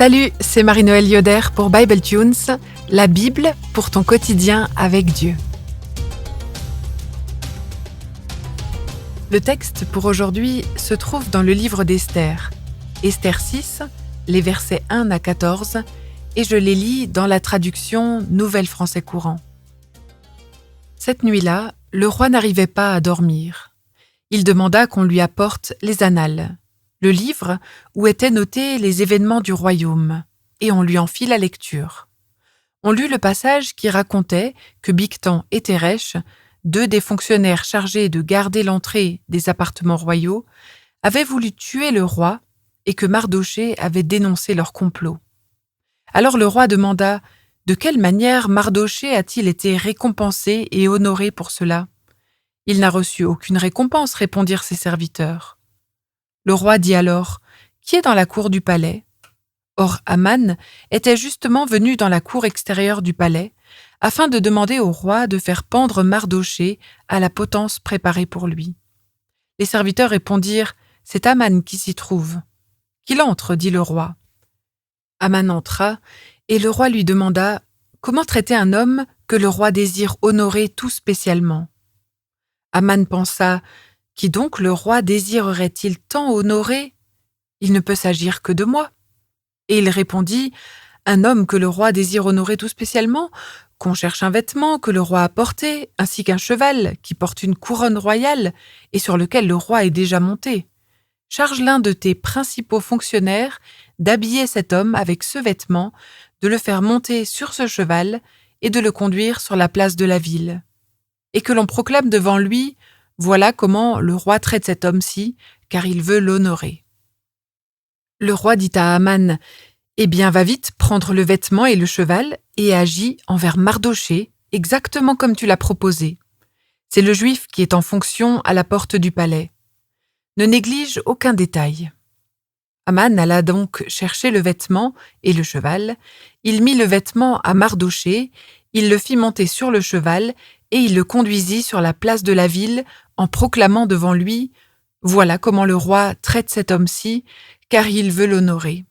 Salut, c'est Marie-Noëlle Yoder pour Bible Tunes, la Bible pour ton quotidien avec Dieu. Le texte pour aujourd'hui se trouve dans le livre d'Esther, Esther 6, les versets 1 à 14, et je les lis dans la traduction Nouvelle Français courant. Cette nuit-là, le roi n'arrivait pas à dormir. Il demanda qu'on lui apporte les annales, le livre où étaient notés les événements du royaume, et on lui en fit la lecture. On lut le passage qui racontait que Bigtan et Téresh, deux des fonctionnaires chargés de garder l'entrée des appartements royaux, avaient voulu tuer le roi et que Mardochée avait dénoncé leur complot. Alors le roi demanda « De quelle manière Mardochée a-t-il été récompensé et honoré pour cela ?» « Il n'a reçu aucune récompense, répondirent ses serviteurs. Le roi dit alors « Qui est dans la cour du palais ?» Or Aman était justement venu dans la cour extérieure du palais afin de demander au roi de faire pendre Mardochée à la potence préparée pour lui. Les serviteurs répondirent « C'est Aman qui s'y trouve. »« Qu'il entre, dit le roi. » Aman entra, et le roi lui demanda « Comment traiter un homme que le roi désire honorer tout spécialement ?» Aman pensa « Qui donc le roi désirerait-il tant honorer ? Il ne peut s'agir que de moi. » Et il répondit « Un homme que le roi désire honorer tout spécialement, qu'on cherche un vêtement que le roi a porté, ainsi qu'un cheval qui porte une couronne royale et sur lequel le roi est déjà monté. Charge l'un de tes principaux fonctionnaires d'habiller cet homme avec ce vêtement, de le faire monter sur ce cheval et de le conduire sur la place de la ville. Et que l'on proclame devant lui « Voilà comment le roi traite cet homme-ci, car il veut l'honorer. » Le roi dit à Aman « Eh bien, va vite prendre le vêtement et le cheval et agis envers Mardochée, exactement comme tu l'as proposé. C'est le Juif qui est en fonction à la porte du palais. Ne néglige aucun détail. » Aman alla donc chercher le vêtement et le cheval. Il mit le vêtement à Mardochée, il le fit monter sur le cheval et il le conduisit sur la place de la ville en proclamant devant lui « Voilà comment le roi traite cet homme-ci, car il veut l'honorer. »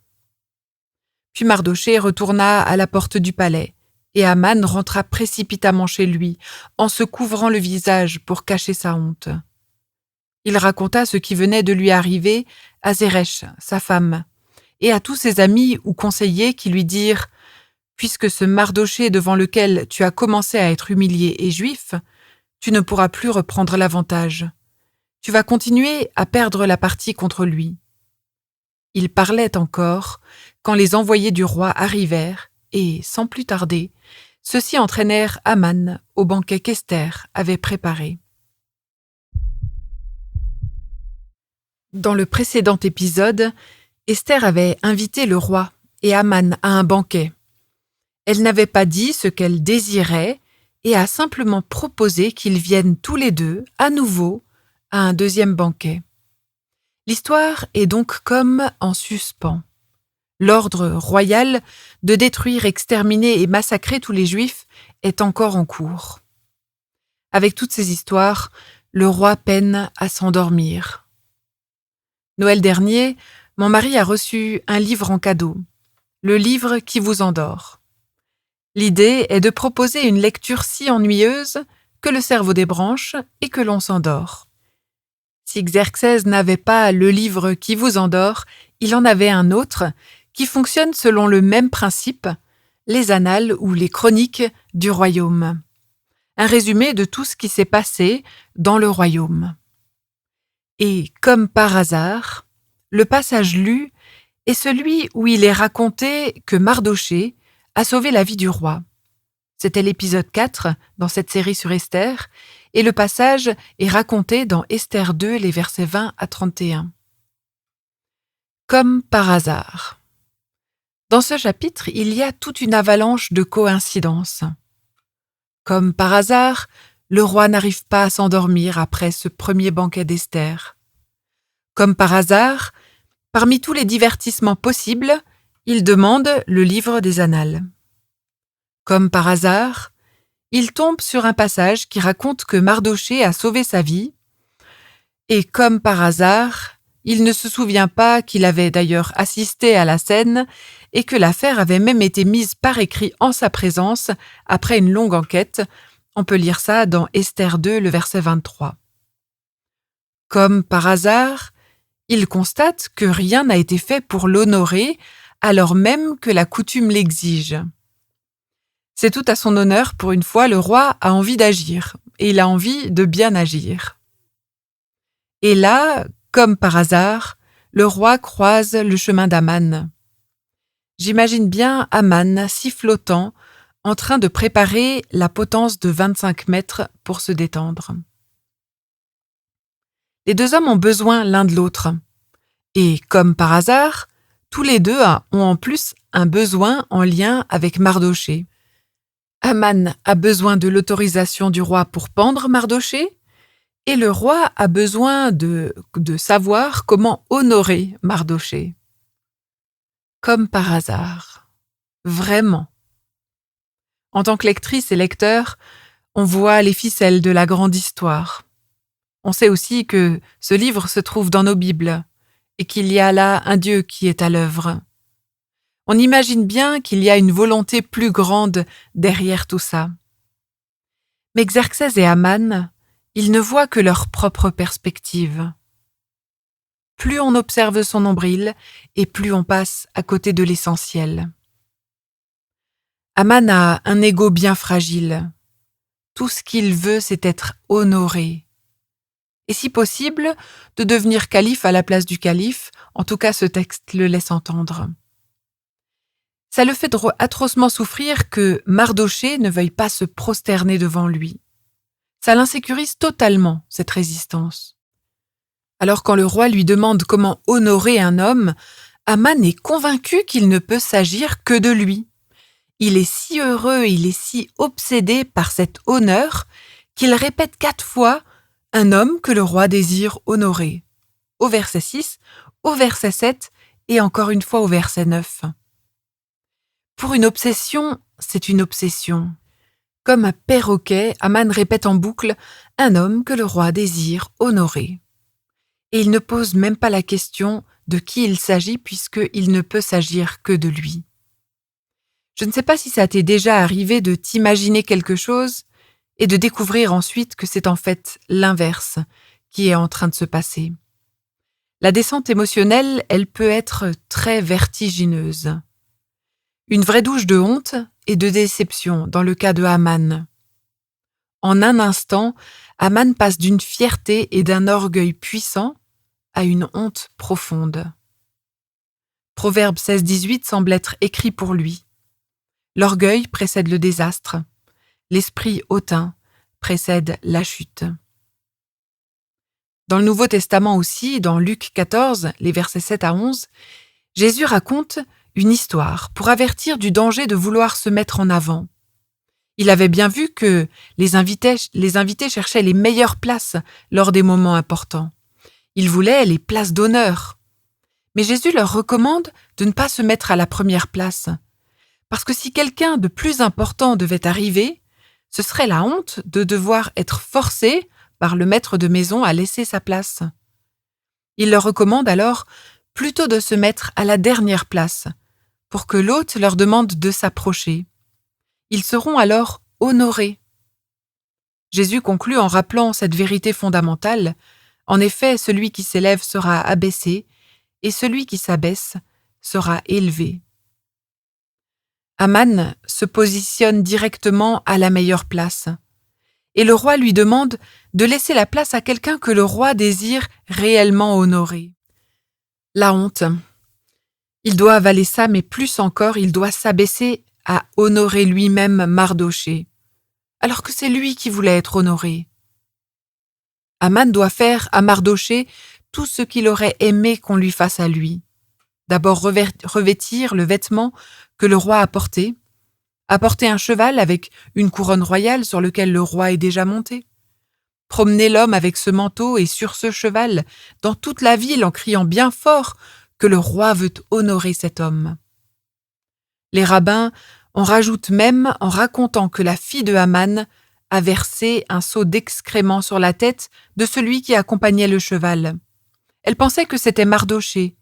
Puis Mardochée retourna à la porte du palais, et Aman rentra précipitamment chez lui, en se couvrant le visage pour cacher sa honte. Il raconta ce qui venait de lui arriver à Zeresh, sa femme, et à tous ses amis ou conseillers qui lui dirent « Puisque ce Mardochée devant lequel tu as commencé à être humilié est juif, tu ne pourras plus reprendre l'avantage. Tu vas continuer à perdre la partie contre lui. » Il parlait encore quand les envoyés du roi arrivèrent et, sans plus tarder, ceux-ci entraînèrent Aman au banquet qu'Esther avait préparé. Dans le précédent épisode, Esther avait invité le roi et Aman à un banquet. Elle n'avait pas dit ce qu'elle désirait et a simplement proposé qu'ils viennent tous les deux, à nouveau, à un deuxième banquet. L'histoire est donc comme en suspens. L'ordre royal de détruire, exterminer et massacrer tous les Juifs est encore en cours. Avec toutes ces histoires, le roi peine à s'endormir. Noël dernier, mon mari a reçu un livre en cadeau, le livre qui vous endort. L'idée est de proposer une lecture si ennuyeuse que le cerveau débranche et que l'on s'endort. Si Xerxès n'avait pas le livre qui vous endort, il en avait un autre qui fonctionne selon le même principe, les annales ou les chroniques du royaume. Un résumé de tout ce qui s'est passé dans le royaume. Et comme par hasard, le passage lu est celui où il est raconté que Mardochée a sauvé la vie du roi. C'était l'épisode 4 dans cette série sur Esther, et le passage est raconté dans Esther 2, les versets 20 à 31. Comme par hasard. Dans ce chapitre, il y a toute une avalanche de coïncidences. Comme par hasard, le roi n'arrive pas à s'endormir après ce premier banquet d'Esther. Comme par hasard, parmi tous les divertissements possibles, il demande le livre des annales. Comme par hasard, il tombe sur un passage qui raconte que Mardochée a sauvé sa vie, et comme par hasard, Il ne se souvient pas qu'il avait d'ailleurs assisté à la scène et que l'affaire avait même été mise par écrit en sa présence après une longue enquête. On peut lire ça dans Esther 2, le verset 23. Comme par hasard, il constate que rien n'a été fait pour l'honorer, alors même que la coutume l'exige. C'est tout à son honneur, pour une fois, le roi a envie d'agir, et il a envie de bien agir. Et là, comme par hasard, le roi croise le chemin d'Aman. J'imagine bien Aman sifflotant, en train de préparer la potence de 25 mètres pour se détendre. Les deux hommes ont besoin l'un de l'autre. Et comme par hasard, tous les deux ont en plus un besoin en lien avec Mardoché. Aman a besoin de l'autorisation du roi pour pendre Mardoché, et le roi a besoin de savoir comment honorer Mardoché. Comme par hasard. Vraiment. En tant que lectrice et lecteur, on voit les ficelles de la grande histoire. On sait aussi que ce livre se trouve dans nos Bibles et qu'il y a là un Dieu qui est à l'œuvre. On imagine bien qu'il y a une volonté plus grande derrière tout ça. Mais Xerxès et Aman, ils ne voient que leur propre perspective. Plus on observe son nombril, et plus on passe à côté de l'essentiel. Aman a un ego bien fragile. Tout ce qu'il veut, c'est être honoré. Et si possible, de devenir calife à la place du calife, en tout cas ce texte le laisse entendre. Ça le fait atrocement souffrir que Mardoché ne veuille pas se prosterner devant lui. Ça l'insécurise totalement, cette résistance. Alors quand le roi lui demande comment honorer un homme, Aman est convaincu qu'il ne peut s'agir que de lui. Il est si heureux, il est si obsédé par cet honneur qu'il répète 4 fois « un homme que le roi désire honorer » au verset 6, au verset 7 et encore une fois au verset 9. Pour une obsession, c'est une obsession. Comme un perroquet, Aman répète en boucle « un homme que le roi désire honorer ». Et il ne pose même pas la question de qui il s'agit puisqu'il ne peut s'agir que de lui. Je ne sais pas si ça t'est déjà arrivé de t'imaginer quelque chose et de découvrir ensuite que c'est en fait l'inverse qui est en train de se passer. La descente émotionnelle, elle peut être très vertigineuse. Une vraie douche de honte et de déception dans le cas de Aman. En un instant, Aman passe d'une fierté et d'un orgueil puissant à une honte profonde. Proverbe 16-18 semble être écrit pour lui. L'orgueil précède le désastre. L'esprit hautain précède la chute. Dans le Nouveau Testament aussi, dans Luc 14, les versets 7 à 11, Jésus raconte une histoire pour avertir du danger de vouloir se mettre en avant. Il avait bien vu que les invités cherchaient les meilleures places lors des moments importants. Ils voulaient les places d'honneur. Mais Jésus leur recommande de ne pas se mettre à la première place. Parce que si quelqu'un de plus important devait arriver, ce serait la honte de devoir être forcé par le maître de maison à laisser sa place. Il leur recommande alors plutôt de se mettre à la dernière place, pour que l'hôte leur demande de s'approcher. Ils seront alors honorés. Jésus conclut en rappelant cette vérité fondamentale. En effet, celui qui s'élève sera abaissé, et celui qui s'abaisse sera élevé. Aman se positionne directement à la meilleure place, et le roi lui demande de laisser la place à quelqu'un que le roi désire réellement honorer. La honte. Il doit avaler ça, mais plus encore, il doit s'abaisser à honorer lui-même Mardoché, alors que c'est lui qui voulait être honoré. Aman doit faire à Mardoché tout ce qu'il aurait aimé qu'on lui fasse à lui. D'abord revêtir le vêtement que le roi a porté, apporter un cheval avec une couronne royale sur lequel le roi est déjà monté, promener l'homme avec ce manteau et sur ce cheval dans toute la ville en criant bien fort que le roi veut honorer cet homme. Les rabbins en rajoutent même en racontant que la fille de Aman a versé un seau d'excréments sur la tête de celui qui accompagnait le cheval. Elle pensait que c'était Mardochée,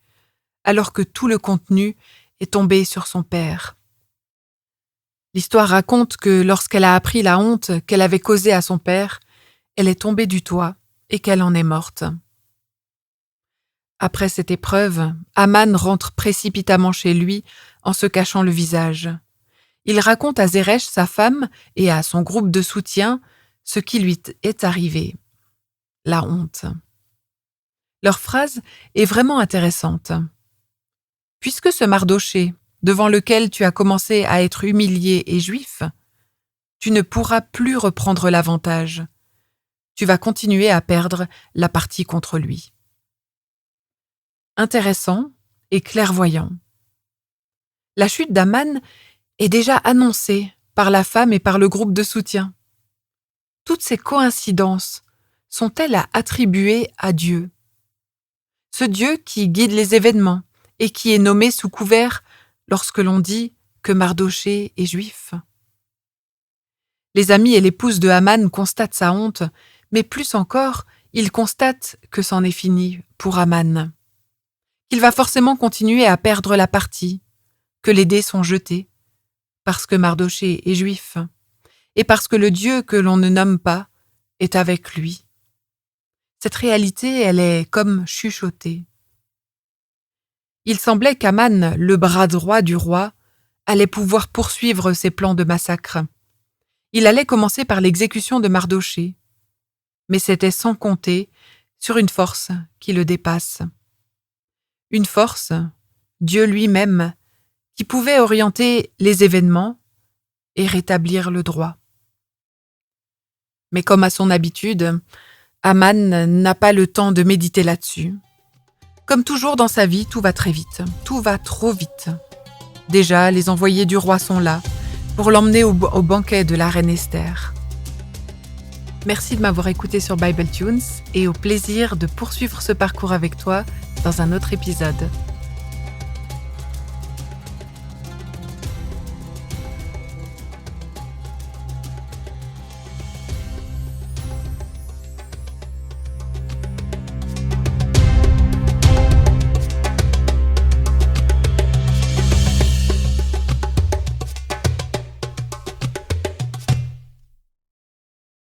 alors que tout le contenu est tombé sur son père. L'histoire raconte que lorsqu'elle a appris la honte qu'elle avait causée à son père, elle est tombée du toit et qu'elle en est morte. Après cette épreuve, Aman rentre précipitamment chez lui en se cachant le visage. Il raconte à Zeresh, sa femme, et à son groupe de soutien ce qui lui est arrivé. La honte. Leur phrase est vraiment intéressante. « Puisque ce Mardochée, devant lequel tu as commencé à être humilié et juif, tu ne pourras plus reprendre l'avantage. Tu vas continuer à perdre la partie contre lui. » Intéressant et clairvoyant. La chute d'Aman est déjà annoncée par la femme et par le groupe de soutien. Toutes ces coïncidences sont-elles à attribuer à Dieu? Ce Dieu qui guide les événements et qui est nommé sous couvert lorsque l'on dit que Mardochée est juif. Les amis et l'épouse de Aman constatent sa honte, mais plus encore, ils constatent que c'en est fini pour Aman. Qu'il va forcément continuer à perdre la partie, que les dés sont jetés, parce que Mardochée est juif, et parce que le Dieu que l'on ne nomme pas est avec lui. Cette réalité, elle est comme chuchotée. Il semblait qu'Aman, le bras droit du roi, allait pouvoir poursuivre ses plans de massacre. Il allait commencer par l'exécution de Mardochée, mais c'était sans compter sur une force qui le dépasse. Une force, Dieu lui-même, qui pouvait orienter les événements et rétablir le droit. Mais comme à son habitude, Aman n'a pas le temps de méditer là-dessus. Comme toujours dans sa vie, tout va très vite, tout va trop vite. Déjà, les envoyés du roi sont là pour l'emmener au banquet de la reine Esther. Merci de m'avoir écouté sur Bible Tunes et au plaisir de poursuivre ce parcours avec toi dans un autre épisode.